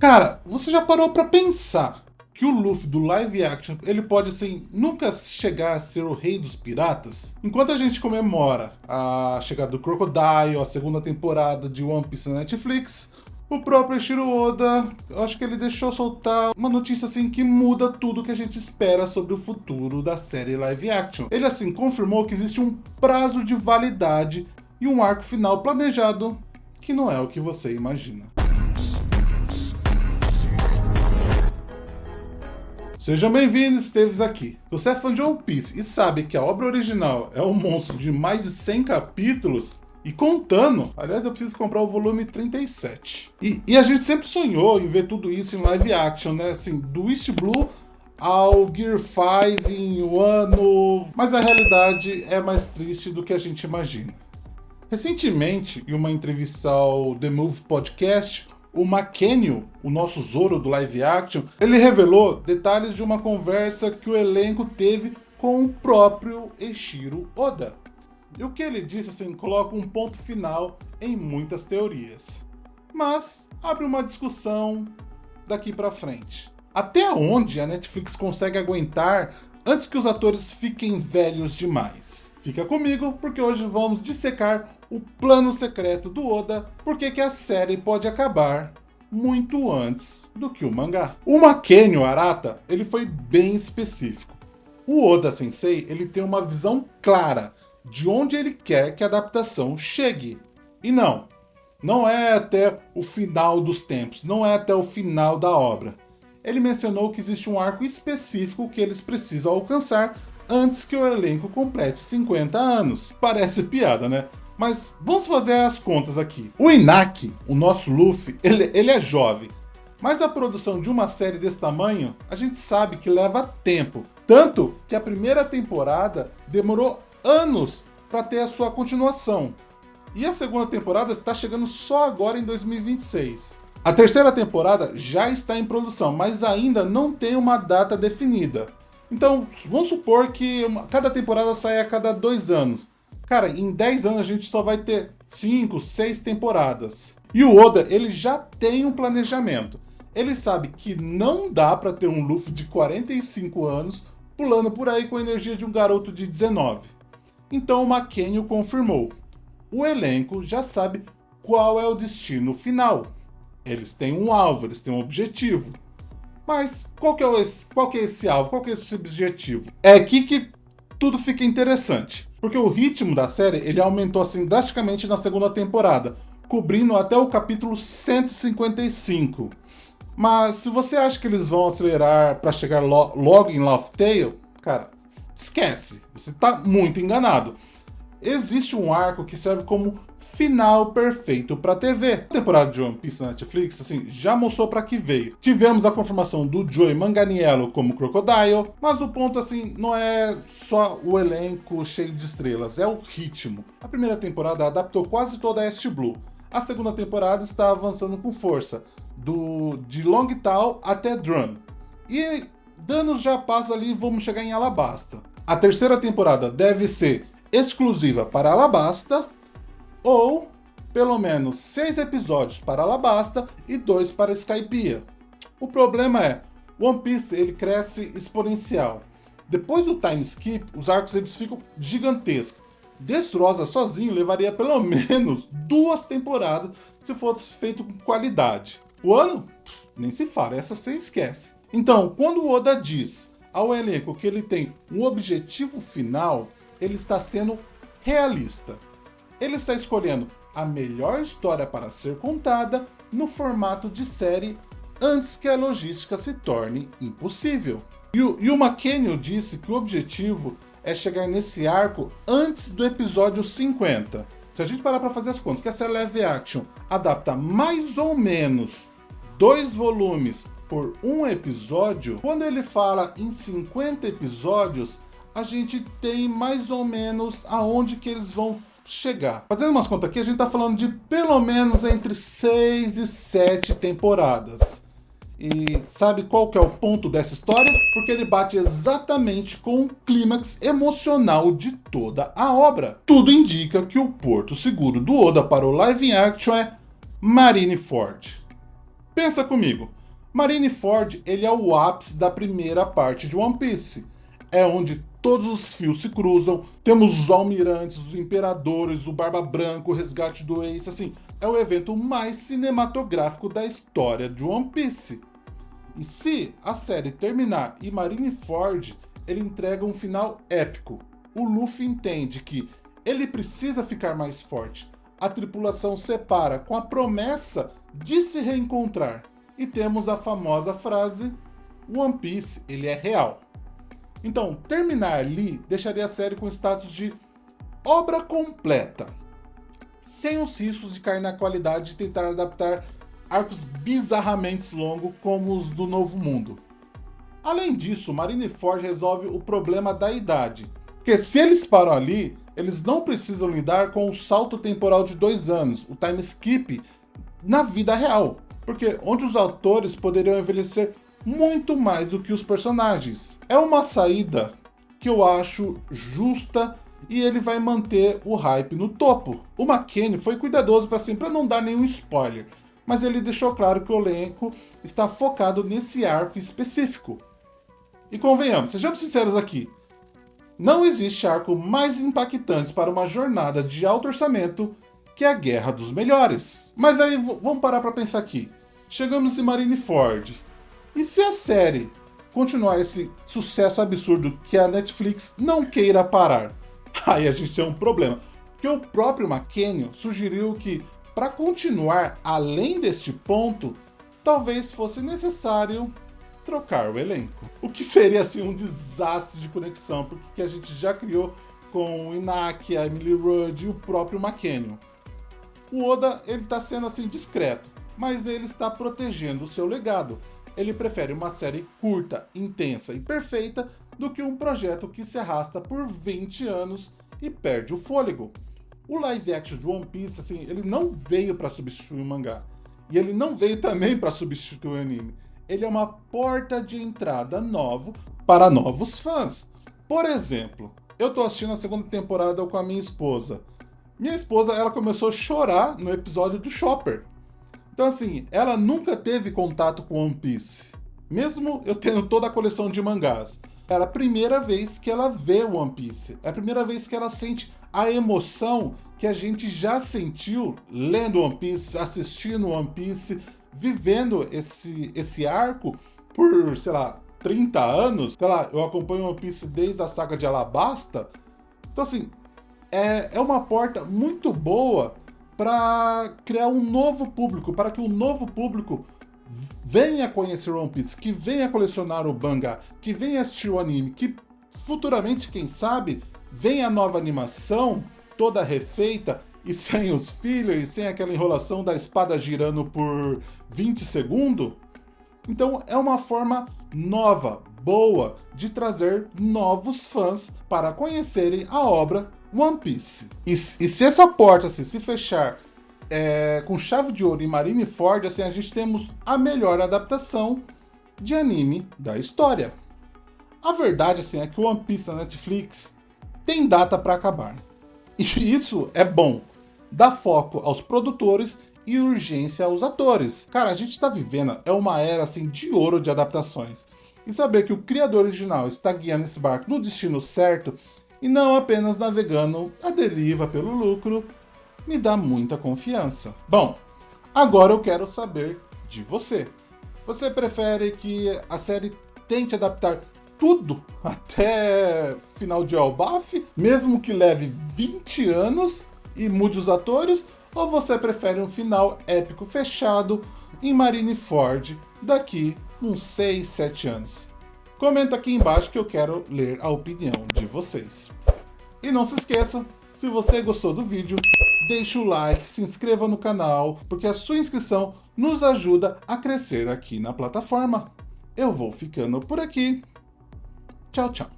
Cara, você já parou pra pensar que o Luffy do live action, ele pode, assim, nunca chegar a ser o rei dos piratas? Enquanto a gente comemora a chegada do Crocodile, a segunda temporada de One Piece na Netflix, o próprio Eiichiro Oda, eu acho que ele deixou soltar uma notícia, assim, que muda tudo que a gente espera sobre o futuro da série live action. Ele, assim, confirmou que existe um prazo de validade e um arco final planejado que não é o que você imagina. Sejam bem-vindos, Esteves aqui. Se você é fã de One Piece e sabe que a obra original é um monstro de mais de 100 capítulos, e contando, aliás, eu preciso comprar o volume 37. E a gente sempre sonhou em ver tudo isso em live action, né? Assim, do East Blue ao Gear 5 em um ano, mas a realidade é mais triste do que a gente imagina. Recentemente, em uma entrevista ao The Move Podcast, o Mackenio, o nosso Zoro do live action, ele revelou detalhes de uma conversa que o elenco teve com o próprio Eiichiro Oda. E o que ele disse, assim, coloca um ponto final em muitas teorias. Mas abre uma discussão daqui pra frente. Até onde a Netflix consegue aguentar antes que os atores fiquem velhos demais? Fica comigo, porque hoje vamos dissecar o plano secreto do Oda, porque que a série pode acabar muito antes do que o mangá. O Mackenio Arata, ele foi bem específico. O Oda Sensei, ele tem uma visão clara de onde ele quer que a adaptação chegue. E não é até o final dos tempos, não é até o final da obra. Ele mencionou que existe um arco específico que eles precisam alcançar antes que o elenco complete 50 anos. Parece piada, né? Mas vamos fazer as contas aqui. O Inaki, o nosso Luffy, ele é jovem. Mas a produção de uma série desse tamanho, a gente sabe que leva tempo. Tanto que a primeira temporada demorou anos para ter a sua continuação. E a segunda temporada está chegando só agora em 2026. A terceira temporada já está em produção, mas ainda não tem uma data definida. Então, vamos supor que cada temporada sai a cada 2 anos. Cara, em 10 anos a gente só vai ter 5, 6 temporadas. E o Oda, ele já tem um planejamento. Ele sabe que não dá para ter um Luffy de 45 anos pulando por aí com a energia de um garoto de 19. Então o Mackenio confirmou. O elenco já sabe qual é o destino final. Eles têm um alvo, eles têm um objetivo. Mas qual que é esse alvo? Qual que é esse objetivo? É aqui que tudo fica interessante. Porque o ritmo da série ele aumentou assim drasticamente na segunda temporada, cobrindo até o capítulo 155. Mas se você acha que eles vão acelerar para chegar logo em Laugh Tale, cara, esquece. Você tá muito enganado. Existe um arco que serve como final perfeito para TV. A temporada de One Piece na Netflix, assim, já mostrou para que veio. Tivemos a confirmação do Joey Manganiello como Crocodile, mas o ponto, assim, não é só o elenco cheio de estrelas, é o ritmo. A primeira temporada adaptou quase toda a East Blue. A segunda temporada está avançando com força, de Longtown até Drum. E danos já passa ali, vamos chegar em Alabasta. A terceira temporada deve ser exclusiva para Alabasta, ou pelo menos 6 episódios para Alabasta e 2 para Skypiea. O problema é, One Piece ele cresce exponencial. Depois do time skip, os arcos eles ficam gigantescos. Dressrosa sozinho levaria pelo menos 2 temporadas se fosse feito com qualidade. O ano? Nem se fala, essa você esquece. Então, quando o Oda diz ao elenco que ele tem um objetivo final, ele está sendo realista. Ele está escolhendo a melhor história para ser contada no formato de série antes que a logística se torne impossível. E o Mackenio disse que o objetivo é chegar nesse arco antes do episódio 50. Se a gente parar para fazer as contas, que essa live action adapta mais ou menos 2 volumes por um episódio, quando ele fala em 50 episódios, a gente tem mais ou menos aonde que eles vão chegar. Fazendo umas contas aqui, a gente tá falando de pelo menos entre 6 e 7 temporadas. E sabe qual que é o ponto dessa história? Porque ele bate exatamente com o clímax emocional de toda a obra. Tudo indica que o porto seguro do Oda para o live action é Marineford. Pensa comigo, Marineford ele é o ápice da primeira parte de One Piece. É onde todos os fios se cruzam, temos os almirantes, os imperadores, o Barba Branca, o resgate do Ace, assim, é o evento mais cinematográfico da história de One Piece. E se a série terminar e Marineford ele entrega um final épico, o Luffy entende que ele precisa ficar mais forte, a tripulação separa com a promessa de se reencontrar, e temos a famosa frase, One Piece ele é real. Então, terminar ali deixaria a série com status de obra completa, sem os riscos de cair na qualidade de tentar adaptar arcos bizarramente longos como os do Novo Mundo. Além disso, Marineford resolve o problema da idade, porque se eles param ali, eles não precisam lidar com o salto temporal de 2 anos, o time skip, na vida real, porque onde os autores poderiam envelhecer muito mais do que os personagens. É uma saída que eu acho justa e ele vai manter o hype no topo. O McKinney foi cuidadoso para não dar nenhum spoiler, mas ele deixou claro que o elenco está focado nesse arco específico. E convenhamos, sejamos sinceros aqui, não existe arco mais impactante para uma jornada de alto orçamento que a Guerra dos Melhores. Mas aí vamos parar para pensar aqui. Chegamos em Marineford. E se a série continuar esse sucesso absurdo que a Netflix não queira parar? Aí a gente tem um problema. Porque o próprio McKinney sugeriu que, para continuar além deste ponto, talvez fosse necessário trocar o elenco. O que seria assim um desastre de conexão, porque a gente já criou com o Inaki, a Emily Rudd e o próprio McKinney. O Oda ele está sendo assim discreto, mas ele está protegendo o seu legado. Ele prefere uma série curta, intensa e perfeita do que um projeto que se arrasta por 20 anos e perde o fôlego. O live action de One Piece, assim, ele não veio para substituir o mangá. E ele não veio também para substituir o anime. Ele é uma porta de entrada novo para novos fãs. Por exemplo, eu tô assistindo a segunda temporada com a minha esposa. Minha esposa, ela começou a chorar no episódio do Chopper. Então, assim, ela nunca teve contato com One Piece. Mesmo eu tendo toda a coleção de mangás. Era a primeira vez que ela vê One Piece. É a primeira vez que ela sente a emoção que a gente já sentiu lendo One Piece, assistindo One Piece, vivendo esse arco por, sei lá, 30 anos. Sei lá, eu acompanho One Piece desde a saga de Alabasta. Então, assim, é uma porta muito boa para criar um novo público, para que o novo público venha conhecer One Piece, que venha colecionar o mangá, que venha assistir o anime, que futuramente, quem sabe, venha a nova animação, toda refeita e sem os fillers, sem aquela enrolação da espada girando por 20 segundos. Então é uma forma nova, boa, de trazer novos fãs para conhecerem a obra One Piece. E se essa porta assim, se fechar com chave de ouro em Marineford, assim, a gente temos a melhor adaptação de anime da história. A verdade assim, é que o One Piece na Netflix tem data para acabar. E isso é bom. Dá foco aos produtores e urgência aos atores. Cara, a gente está vivendo uma era assim, de ouro de adaptações. E saber que o criador original está guiando esse barco no destino certo e não apenas navegando à deriva pelo lucro, me dá muita confiança. Bom, agora eu quero saber de você. Você prefere que a série tente adaptar tudo até final de Elbaf, mesmo que leve 20 anos e mude os atores? Ou você prefere um final épico fechado em Marineford daqui uns 6, 7 anos? Comenta aqui embaixo que eu quero ler a opinião de vocês. E não se esqueça, se você gostou do vídeo, deixe o like, se inscreva no canal, porque a sua inscrição nos ajuda a crescer aqui na plataforma. Eu vou ficando por aqui. Tchau, tchau.